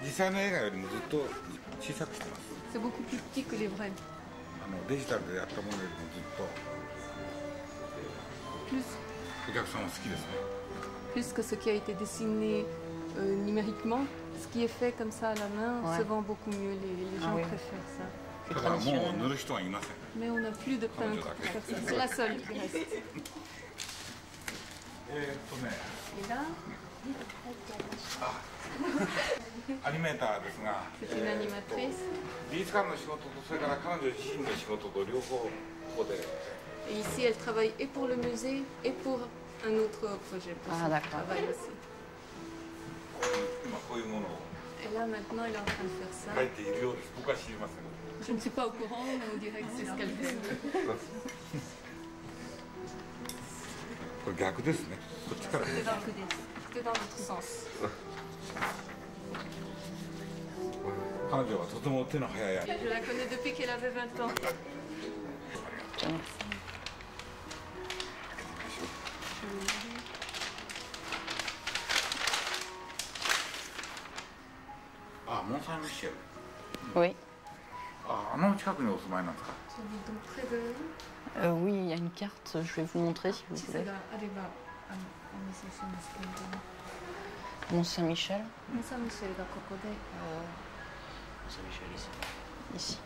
実際の映画よりもずっと小さくしてます。C'est beaucoup plus petit que les vrais. デジタルでやったものよりもずっと Plus, お客さんは好きですね。 plus que ce qui a été dessiné numériquement, ce qui est fait comme ça à la main Ouais. se vend beaucoup mieux. Les gens oui. préfèrent ça. だからもう塗る人はいません。 Mais on n'a plus de peintre pour faire ça. C'est la seule qui reste. ね。 Et là, アニメーターですが、 c'est une animatrice. 美術館の仕事とそれから彼女自身の仕事と両方ここで。 Et ici, elle travaille et pour le musée et pour un autre projet. Pour Ah, son d'accord. travail aussi. 今こういうものを Et là, maintenant, elle est en train de faire ça. 描いているようです。僕は知りません。 Je ne suis pas au courant, mais on dirait que c'est ce qu'elle fait. これ逆ですね。こっちから。 C'était dans l'autre sens. 彼女はとても手の早い。 Je la connais depuis qu'elle avait 20 ans. Tiens. あ、モンサンミシェル。 Oui. あ、近くにお住まいなんですか。 J'habite donc près de elle. Oui, il y a une carte, je vais vous montrer si vous Si voulez. c'est là, allez là. Mont-Saint-Michel. Mont-Saint-Michel, d'accord. Mont-Saint-Michel ici.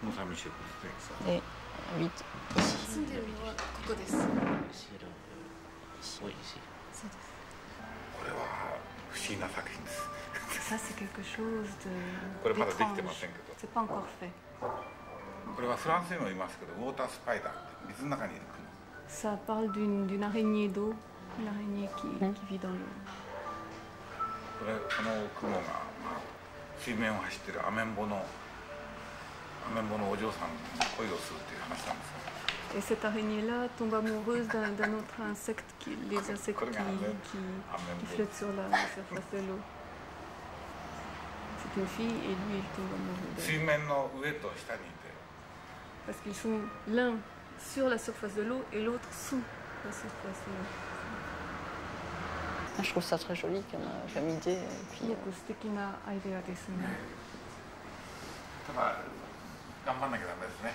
モンサンミシェルですね。 Et vite ici. 住んでるのはここです。 Ici. これは不思議な作品です。 Ça, c'est quelque chose de. これまだできて d'étrange. ませんけど。 C'est pas encore fait. これはフランスにもいますけど、ウォータースパイダーって水の中にいる雲。 Ça parle d'une araignée d'eau, une araignée qui vit dans l'eau. この雲が、水面を走ってるアメンボのお嬢さんに恋をするっていう話なんですよ。 Et cette araignée-là tombe amoureuse d'un autre insecte, les insectes qui flottent sur la surface de l'eau. C'est une fille et lui, il tombe amoureux d'elle. 水面の上と下にいて、 Parce qu'ils sont l'un sur la surface de l'eau et l'autre sous la surface de l'eau. Je trouve ça très joli comme idée. Et puis, よく素敵なアイデアですね。ただ頑張んなきゃダメですね。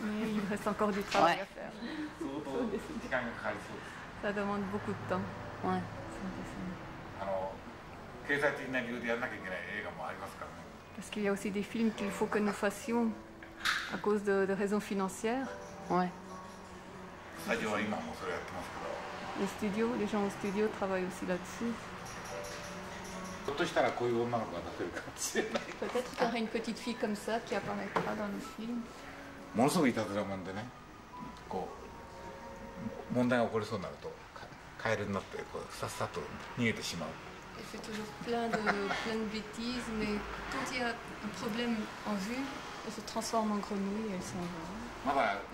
Mais il reste encore du travail Ouais. à faire. 相当時間がかかりそうです。 Ça demande beaucoup de temps. ouais. そうですね。経済的な理由でやらなきゃいけない映画もありますからね。 Parce qu'il y a aussi des films qu'il faut que nous fassions à cause de raisons financières. Ouais. スタジオは今もそれやってますけど、 Les gens au studio travaillent aussi là-dessus. ひょっとしたらこういう女の子が出せるかもしれない。 Peut-être qu'il y aura une petite fille comme ça qui apparaîtra dans le film. ものすごくいたずらもんでね、こう問題が起こりそうになるとカエルになってこうさっさと逃げてしまう。 Elle fait toujours plein de bêtises, mais quand il y a un problème en vue, elle se transforme en grenouille et elle s'en va.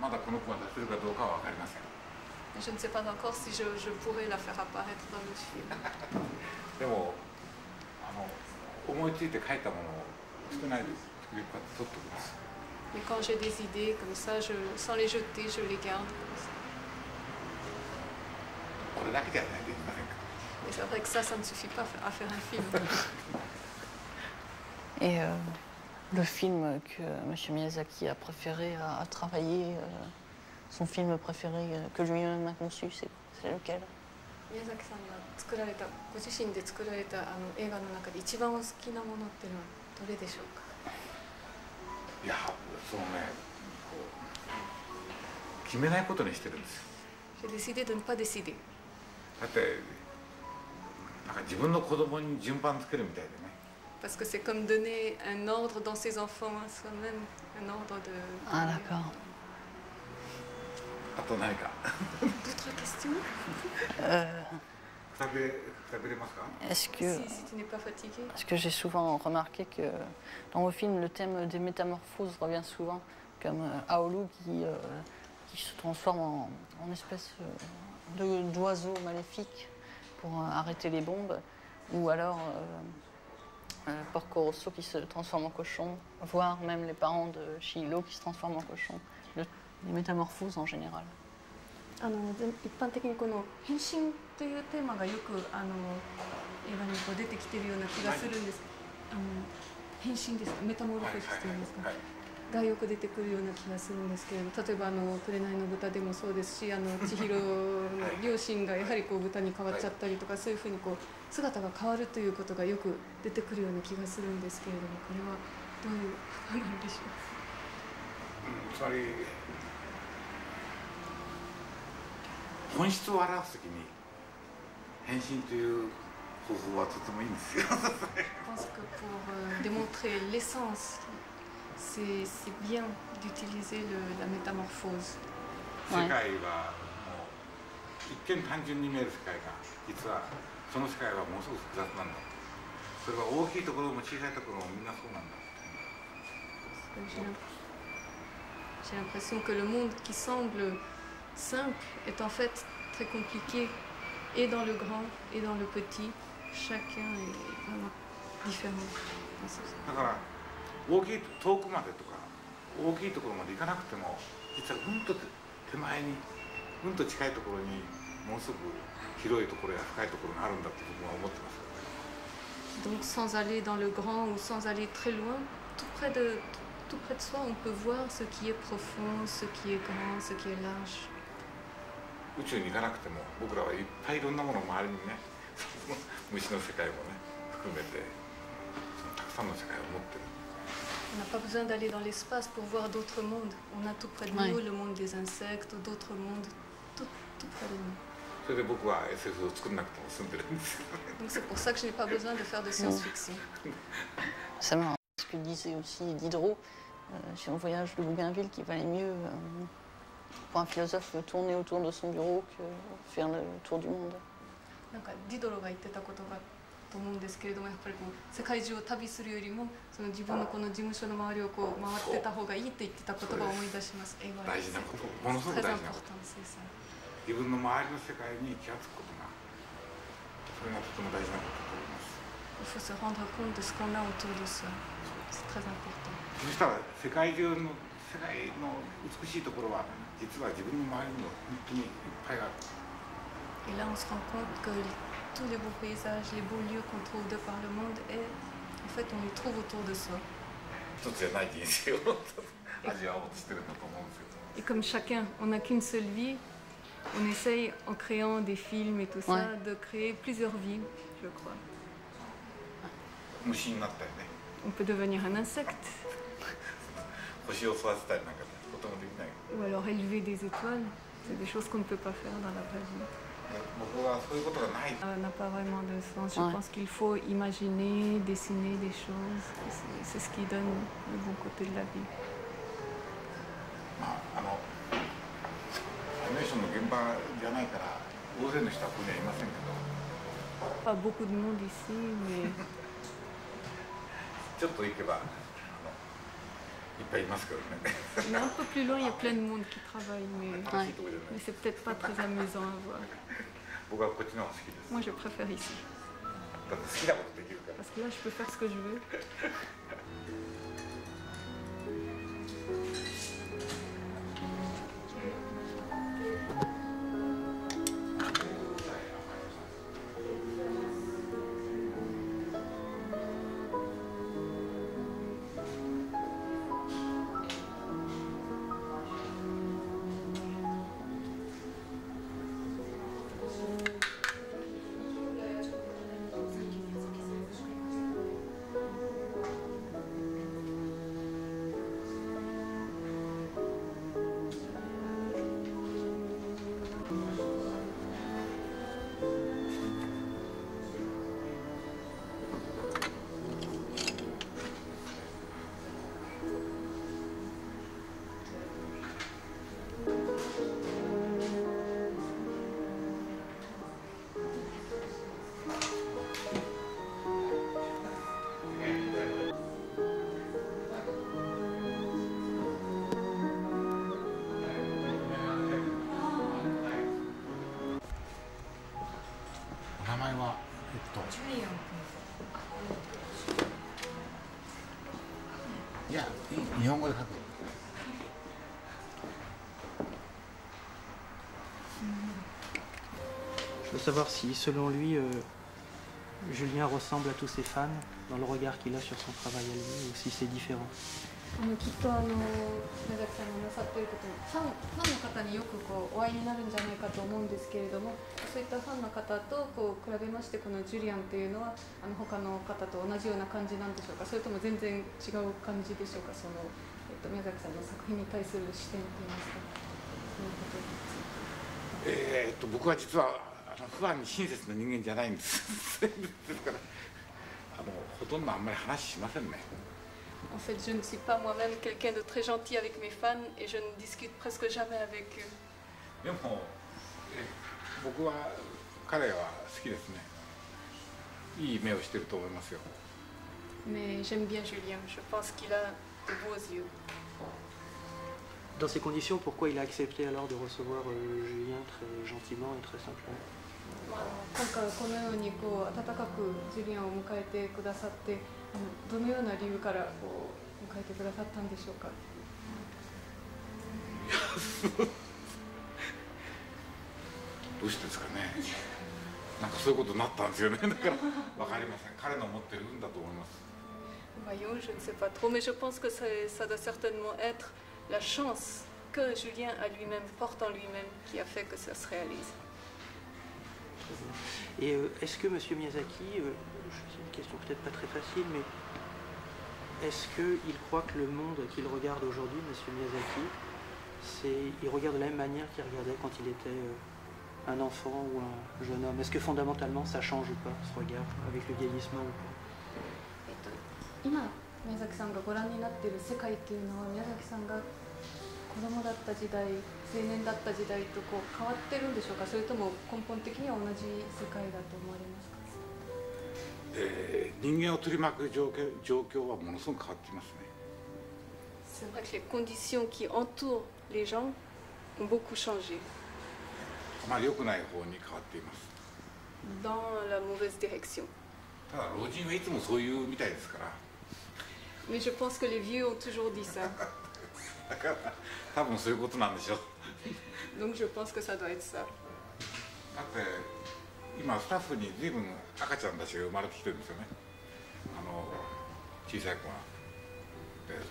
まだこの子が出せるかどうかは分かりません。 Je ne sais pas encore si je pourrais la faire apparaître dans le film. でも思いついて書いたものを捨てないでこうやって取っておきます。 Mais quand j'ai des idées comme ça, sans les jeter, je les garde comme ça. これだけじゃないといけませんか。 Et c'est vrai que ça ne suffit pas à faire un film. Et le film que M. Miyazaki a préféré à travailler, son film préféré que lui-même a conçu, c'est lequel? 宮崎さんがご自身で作られた映画の中で一番お好きなものっていうのはどれでしょうか。いや、そのね、こう決めないことにしてるんですよ。J'ai décidé de ne pas décider. だってなんか自分の子供に順番つけるみたいでね。Parce que c'est comme donner un ordre dans ses enfants à soi-même, un ordre de... Ah, d'accord. あと何か D'autres questions? Euh, くたびれますか？ est-ce que, Si tu n'es pas fatigué. parce que j'ai souvent remarqué que dans vos films, le thème des métamorphoses revient souvent, comme Aolu qui se transforme en espèce d'oiseau maléfique pour arrêter les bombes, ou alors Porco Rosso qui se transforme en cochon, voire même les parents de Shihiro qui se transforment en cochon, les métamorphoses en général. 一般的にこの変身というテーマがよく映画にこう出てきているような気がするんです。変身ですか、メタモルフォーシスというんですか、がよく出てくるような気がするんですけれど、例えば紅の豚でもそうですし、千尋の両親がやはりこう豚に変わっちゃったりとか、そういうふうにこう姿が変わるということがよく出てくるような気がするんですけれども、これはどういうことなんでしょう。つまり本質を表すときに変身という方法はとてもいいんですよ。Je pense que pour démontrer l'essence, c'est bien d'utiliser la métamorphose. 世界はもう一見単純に見える世界が実はその世界はものすごく複雑なんだ。それは大きいところも小さいところもみんなそうなんだ。J'ai l'impression que le monde qui semble simple est en fait très compliqué, et dans le grand et dans le petit. Chacun est vraiment différent. だから大きい遠くまでとか大きいところまで行かなくても実はうんと手前にうんと近いところにものすごく広いところや深いところがあるんだと僕は思ってますけどね。 Donc sans aller dans le grand ou sans aller très loin, tout près de soi, on peut voir ce qui est profond, ce qui est grand, ce qui est large. 宇宙に行かなくても僕らはいっぱいいろんなものを周りにね虫の世界もね含めてたくさんの世界を持ってる。 On n'a pas besoin d'aller dans l'espace pour voir d'autres mondes. On a tout près de nous, le monde des insectes, d'autres mondes, tout près de nous. それで僕は SF を作らなくても済んでるんですよ。 Donc c'est pour ça que je n'ai pas besoin de faire de science-fiction. C'est marrant. Ce que disait aussi Diderot sur un voyage de Bougainville, qu'il valait mieux pour un philosophe tourner autour de son bureau que faire le tour du monde. なんかディドロが言ってたことがと思うんですけれども、やっぱりこう世界中を旅するよりもその自分のこの事務所の周りをこう回ってた方がいいって言ってた言葉を思い出します。英語は大事なこと、ものすごく大事なこと。自分の周りの世界に気がつくことが、それがとても大事なことだと思います。 Il faut se rendre compte de ce qu'on a autour de soi. C'est très important. そしたら世界の美しいところは実は自分の周りにも本当にいっぱいある。 Et là, on se rend compte que tous les beaux paysages, les beaux lieux qu'on trouve de par le monde, en fait, on les trouve autour de soi. 一つじゃない人生を味わおうとしてるんだと思うんですけど。 Et comme chacun, on n'a qu'une seule vie, on essaye, en créant des films et tout ça, de créer plusieurs vies, je crois. 虫になったよね。 On peut devenir un insecte. 星を育てたりなんかとてもできない。 Ou alors élever des étoiles. C'est des choses qu'on ne peut pas faire dans la vraie vie. 僕はそういうことがない。 Ça n'a pas vraiment de sens. Je pense qu'il faut imaginer, dessiner des choses. C'est ce qui donne le bon côté de la vie. まあアニメーションの現場じゃないから大勢の人はここにはいませんけど。 Pas beaucoup de monde ici, mais ちょっと行けばいっぱいいますけどね。 mais un peu plus loin, il y a plein de monde qui travaille, mais c'est peut-être pas très amusant à voir. 僕はこっちの方が好きです。 Moi, je préfère ici. だって好きなことできるから。 Parce que là, je peux faire ce que je veux. いや、日本語で書く。Je veux savoir si, selon lui, Julien ressemble à tous ses fans dans le regard qu'il a sur son travail à lui, ou si c'est différent. きっと宮崎さんがなさっていることファンの方によくお会いになるんじゃないかと思うんですけれども、そういったファンの方と比べましてこのジュリアンというのは他の方と同じような感じなんでしょうか、それとも全然違う感じでしょうか、宮崎さんの作品に対する視点といいますか、そういうことについて。僕は実はファンに親切な人間じゃないんですですからほとんどあんまり話しませんね。En fait, je ne suis pas moi-même quelqu'un de très gentil avec mes fans et je ne discute presque jamais avec eux. でも僕は彼は好きですね。いい目をしてると思いますよ。Mais j'aime bien Julien. Je pense qu'il a de beaux yeux. Dans ces conditions, pourquoi il a accepté alors de recevoir Julien très gentiment et très simplement? 今回はこのように温かくジュリアンを迎えてくださって、どのような理由から迎えてくださったんでしょうか。どうしてですかね。なんかそういうことになったんですよね。だからわかりません。彼の持ってる運だと思います。Voyons, je ne sais pas trop, mais je pense que ça doit certainement être la chance que Julien a lui-même, porte en lui-même, qui a fait que ça se réalise. Et est-ce que M. Miyazaki, c'est une question peut-être pas très facile, mais est-ce qu'il croit que le monde qu'il regarde aujourd'hui, M. Miyazaki, il regarde de la même manière qu'il regardait quand il était un enfant ou un jeune homme? Est-ce que fondamentalement ça change ou pas, ce regard, avec le vieillissement ou pas? 今、宮崎さんがご覧になっている世界というのは、宮崎さんが子供だった時代、青年だった時代と変わってるんでしょうか、それとも根本的には同じ世界だと思われますか。人間を取り巻く状況はものすごく変わっていますね。C'est vrai que les conditions qui entourent les gens ont beaucoup changé. あまり良くない方に変わっています。Dans la mauvaise direction. ただ老人はいつもそういうみたいですから。Mais je pense que les vieux ont toujours dit ça. だから多分そういうことなんでしょう。Donc je pense que ça doit être ça. だって今スタッフに随分赤ちゃんたちが生まれてきてるんですよね。小さい子が。で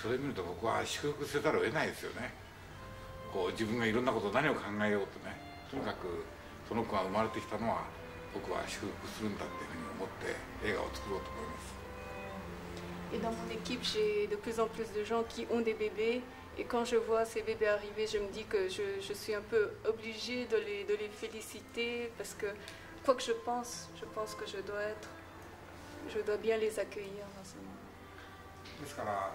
それ見ると僕は祝福せざるを得ないですよね。自分がいろんなこと何を考えようとね、とにかくその子が生まれてきたのは僕は祝福するんだっていうふうに思って映画を作ろうと思います。Et dans mon équipe, j'ai de plus en plus de gens qui ont des bébés. Et quand je vois ces bébés arriver, je me dis que je suis un peu obligée de les féliciter parce que quoi que je pense que je dois bien les accueillir dans ce monde. ですから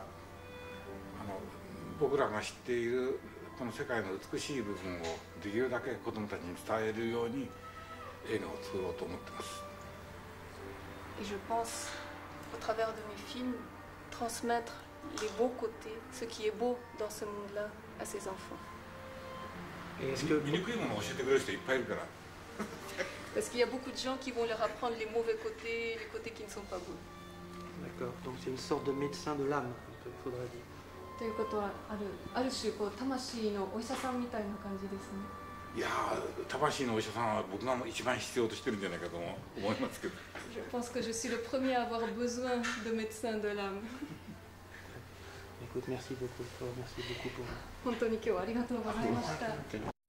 僕らが知っているこの世界の美しい部分をできるだけ子どもたちに伝えるように映画を作ろうと思ってます。Et je pense, au travers de mes films, transmettre les beaux côtés, ce qui est beau dans ce monde-là, à ses enfants. 見にくいものを教えてくれる人いっぱいいるから。Parce qu'il y a beaucoup de gens qui vont leur apprendre les mauvais côtés, les côtés qui ne sont pas beaux. D'accord, donc c'est une sorte de médecin de l'âme, il faudrait dire. ということはある種魂のお医者さんみたいな感じですね。いやー、魂のお医者さんは僕が一番必要としてるんじゃないかと思いますけど。Je pense que je suis le premier à avoir besoin de médecins de l'âme. Écoute, merci beaucoup, merci beaucoup pour. 本当に今日はありがとうございました。